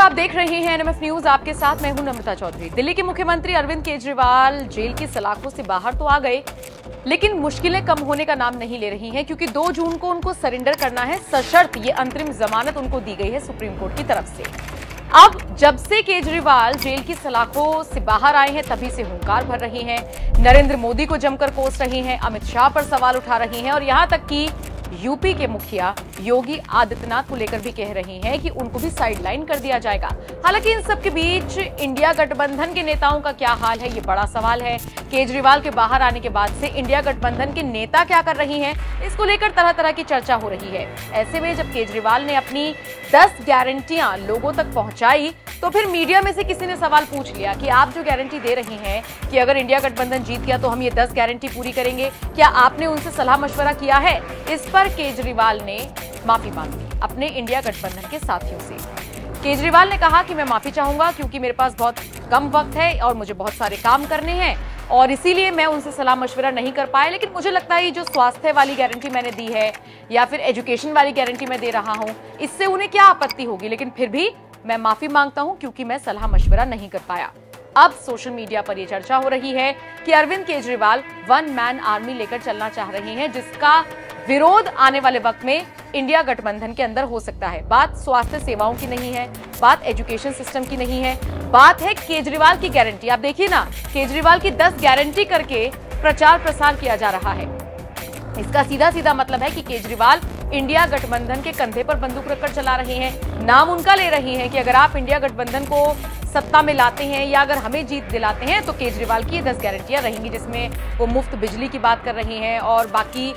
आप देख रहे हैं एनएमएफ न्यूज। आपके साथ मैं हूं नम्रता चौधरी। दिल्ली के मुख्यमंत्री अरविंद केजरीवाल जेल की सलाखों से बाहर तो आ गए, लेकिन मुश्किलें कम होने का नाम नहीं ले रही हैं, क्योंकि 2 जून को उनको सरेंडर करना है, सशर्त ये अंतरिम जमानत उनको दी गई है सुप्रीम कोर्ट की तरफ से। अब जब से केजरीवाल जेल की सलाखों से बाहर आए हैं, तभी से हुंकार भर रही हैं, नरेंद्र मोदी को जमकर कोस रही हैं, अमित शाह पर सवाल उठा रही हैं और यहां तक कि यूपी के मुखिया योगी आदित्यनाथ को लेकर भी कह रही हैं कि उनको भी साइडलाइन कर दिया जाएगा। हालांकि इन सब के बीच इंडिया गठबंधन के नेताओं का क्या हाल है, ये बड़ा सवाल है। केजरीवाल के बाहर आने के बाद से इंडिया गठबंधन के नेता क्या कर रही हैं, इसको लेकर तरह तरह की चर्चा हो रही है। ऐसे में जब केजरीवाल ने अपनी 10 गारंटियां लोगों तक पहुंचाई, तो फिर मीडिया में से किसी ने सवाल पूछ लिया कि आप जो गारंटी दे रही हैं कि अगर इंडिया गठबंधन जीत गया तो हम ये 10 गारंटी पूरी करेंगे, क्या आपने उनसे सलाह मशवरा किया है? इस पर केजरीवाल ने माफी मांगी अपने इंडिया गठबंधन के साथियों से। केजरीवाल ने कहा कि मैं माफी चाहूंगा क्योंकि मेरे पास बहुत कम वक्त है और मुझे बहुत सारे काम करने हैं और इसीलिए मैं उनसे सलाह मशवरा नहीं कर पाया। लेकिन मुझे लगता है ये जो स्वास्थ्य वाली गारंटी मैंने दी है या फिर एजुकेशन वाली गारंटी मैं दे रहा हूं, इससे उन्हें क्या आपत्ति होगी, लेकिन फिर भी मैं माफी मांगता हूं क्योंकि मैं सलाह मशवरा नहीं कर पाया। अब सोशल मीडिया पर यह चर्चा हो रही है कि अरविंद केजरीवाल 1 मैन आर्मी लेकर चलना चाह रहे हैं, जिसका विरोध आने वाले वक्त में इंडिया गठबंधन के अंदर हो सकता है। बात स्वास्थ्य सेवाओं की नहीं है, बात एजुकेशन सिस्टम की नहीं है, बात है केजरीवाल की गारंटी। आप देखिए ना, केजरीवाल की 10 गारंटी करके प्रचार प्रसार किया जा रहा है। इसका सीधा सीधा मतलब है कि केजरीवाल इंडिया गठबंधन के कंधे पर बंदूक रखकर चला रहे हैं, नाम उनका ले रही हैं कि अगर आप इंडिया गठबंधन को सत्ता में लाते हैं या अगर हमें जीत दिलाते हैं तो केजरीवाल की ये 10 गारंटियां रहेंगी, जिसमें वो मुफ्त बिजली की बात कर रही हैं और बाकी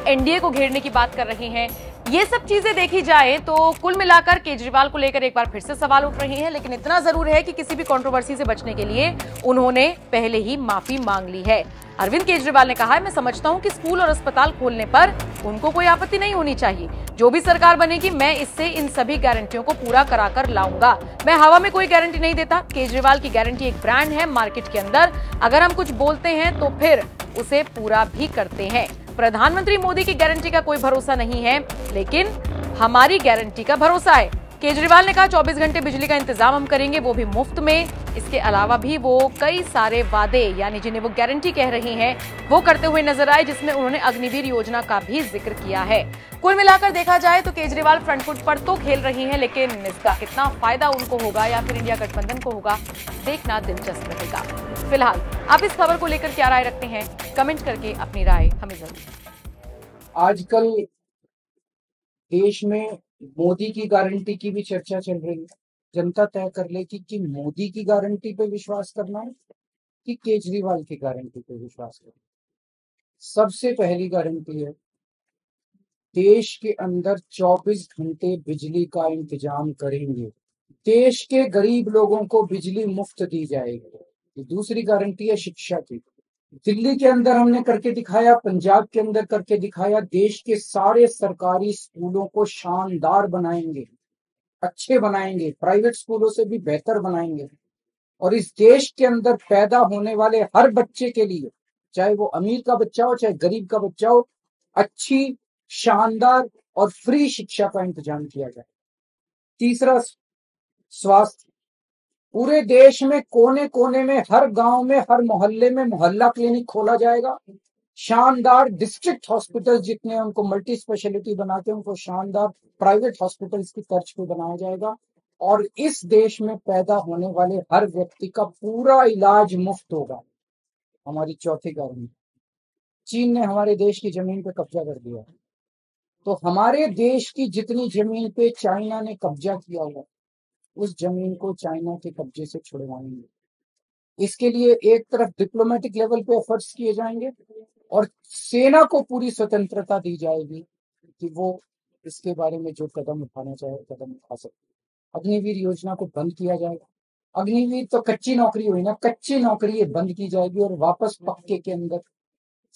एनडीए को घेरने की बात कर रही हैं। ये सब चीजें देखी जाए तो कुल मिलाकर केजरीवाल को लेकर एक बार फिर से सवाल उठ रहे हैं, लेकिन इतना जरूर है कि किसी भी कंट्रोवर्सी से बचने के लिए उन्होंने पहले ही माफी मांग ली है। अरविंद केजरीवाल ने कहा है, मैं समझता हूं कि स्कूल और अस्पताल खोलने पर उनको कोई आपत्ति नहीं होनी चाहिए। जो भी सरकार बनेगी मैं इससे इन सभी गारंटियों को पूरा कराकर लाऊंगा। मैं हवा में कोई गारंटी नहीं देता। केजरीवाल की गारंटी एक ब्रांड है मार्केट के अंदर। अगर हम कुछ बोलते हैं तो फिर उसे पूरा भी करते हैं। प्रधानमंत्री मोदी की गारंटी का कोई भरोसा नहीं है, लेकिन हमारी गारंटी का भरोसा है। केजरीवाल ने कहा 24 घंटे बिजली का इंतजाम हम करेंगे, वो भी मुफ्त में। इसके अलावा भी वो कई सारे वादे, यानी जिन्हें वो गारंटी कह रही हैं, वो करते हुए नजर आए, जिसमें उन्होंने अग्निवीर योजना का भी जिक्र किया है। कुल मिलाकर देखा जाए तो केजरीवाल फ्रंट फुट पर तो खेल रही हैं, लेकिन इसका कितना फायदा उनको होगा या फिर इंडिया गठबंधन को होगा, देखना दिलचस्प रहेगा। फिलहाल आप इस खबर को लेकर क्या राय रखते हैं, कमेंट करके अपनी राय हमें जरूर। आजकल देश में मोदी की गारंटी की भी चर्चा चल रही है। जनता तय कर ले कि मोदी की गारंटी पे विश्वास करना है कि केजरीवाल की गारंटी पे विश्वास करना है। सबसे पहली गारंटी है, देश के अंदर 24 घंटे बिजली का इंतजाम करेंगे, देश के गरीब लोगों को बिजली मुफ्त दी जाएगी। दूसरी गारंटी है शिक्षा की। दिल्ली के अंदर हमने करके दिखाया, पंजाब के अंदर करके दिखाया। देश के सारे सरकारी स्कूलों को शानदार बनाएंगे, अच्छे बनाएंगे, प्राइवेट स्कूलों से भी बेहतर बनाएंगे और इस देश के अंदर पैदा होने वाले हर बच्चे के लिए, चाहे वो अमीर का बच्चा हो चाहे गरीब का बच्चा हो, अच्छी, शानदार और फ्री शिक्षा का इंतजाम किया जाए। तीसरा, स्वास्थ्य। पूरे देश में कोने कोने में, हर गांव में, हर मोहल्ले में मोहल्ला क्लिनिक खोला जाएगा। शानदार डिस्ट्रिक्ट हॉस्पिटल जितने उनको मल्टी स्पेशलिटी बना के उनको शानदार प्राइवेट हॉस्पिटल्स की तर्ज पे बनाया जाएगा और इस देश में पैदा होने वाले हर व्यक्ति का पूरा इलाज मुफ्त होगा। हमारी चौथी गारंटी, चीन ने हमारे देश की जमीन पे कब्जा कर दिया, तो हमारे देश की जितनी जमीन पे चाइना ने कब्जा किया हुआ, उस जमीन को चाइना के कब्जे से छुड़वाएंगे। इसके लिए एक तरफ डिप्लोमेटिक लेवल पे एफर्ट्स किए जाएंगे और सेना को पूरी स्वतंत्रता दी जाएगी कि वो इसके बारे में जो कदम उठाना चाहे कदम उठा सकते। अग्निवीर योजना को बंद किया जाएगा। अग्निवीर तो कच्ची नौकरी हुई ना, कच्ची नौकरी ये बंद की जाएगी और वापस पक्के के अंदर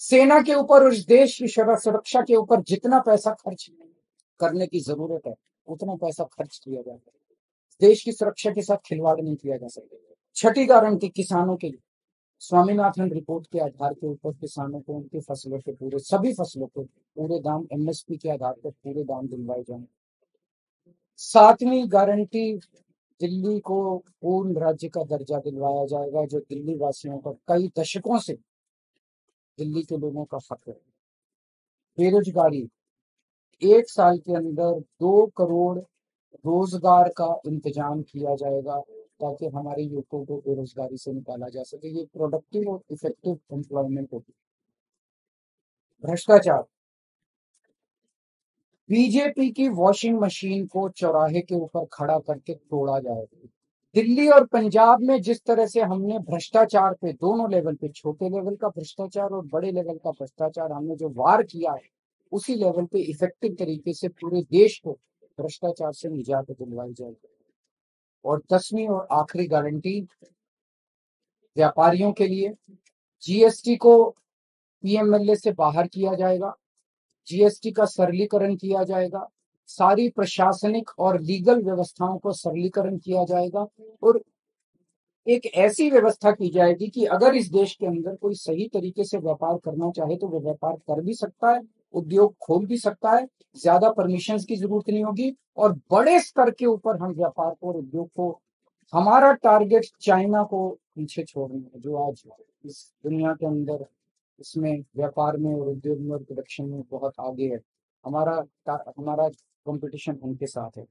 सेना के ऊपर और इस देश की सुरक्षा के ऊपर जितना पैसा खर्च करने की जरूरत है उतना पैसा खर्च किया जाएगा। देश की सुरक्षा के साथ खिलवाड़ नहीं किया जा सकता। छठी गारंटी, किसानों के लिए स्वामीनाथन रिपोर्ट के आधार के ऊपर किसानों को उनकी फसलों के पूरे, सभी फसलों के पूरे दाम एमएसपी के आधार पर पूरे दाम दिलवाए जाएंगे। सातवीं गारंटी, दिल्ली को पूर्ण राज्य का दर्जा दिलवाया जाएगा, जो दिल्ली वासियों का कई दशकों से दिल्ली के लोगों का फख्र है। बेरोजगारी, 1 साल के अंदर 2 करोड़ रोजगार का इंतजाम किया जाएगा ताकि हमारे युवकों को बेरोजगारी से निकाला जा सके। ये प्रोडक्टिव और इफेक्टिव एम्प्लॉयमेंट होगी। भ्रष्टाचार, बीजेपी की वॉशिंग मशीन को चौराहे के ऊपर खड़ा करके तोड़ा जाएगा। दिल्ली और पंजाब में जिस तरह से हमने भ्रष्टाचार पे दोनों लेवल पे, छोटे लेवल का भ्रष्टाचार और बड़े लेवल का भ्रष्टाचार, हमने जो वार किया है, उसी लेवल पे इफेक्टिव तरीके से पूरे देश को भ्रष्टाचार से निजात दिलवाई जाएगी। और 10वीं और आखिरी गारंटी व्यापारियों के लिए, जीएसटी को पीएमएलए से बाहर किया जाएगा, जीएसटी का सरलीकरण किया जाएगा, सारी प्रशासनिक और लीगल व्यवस्थाओं को सरलीकरण किया जाएगा और एक ऐसी व्यवस्था की जाएगी कि अगर इस देश के अंदर कोई सही तरीके से व्यापार करना चाहे तो वो व्यापार कर भी सकता है, उद्योग खोल भी सकता है, ज्यादा परमिशंस की जरूरत नहीं होगी और बड़े स्तर के ऊपर हम व्यापार को और उद्योग को, हमारा टारगेट चाइना को पीछे छोड़ना है, जो आज इस दुनिया के अंदर इसमें व्यापार में और उद्योग में और प्रोडक्शन में बहुत आगे है। हमारा हमारा कंपटीशन उनके साथ है।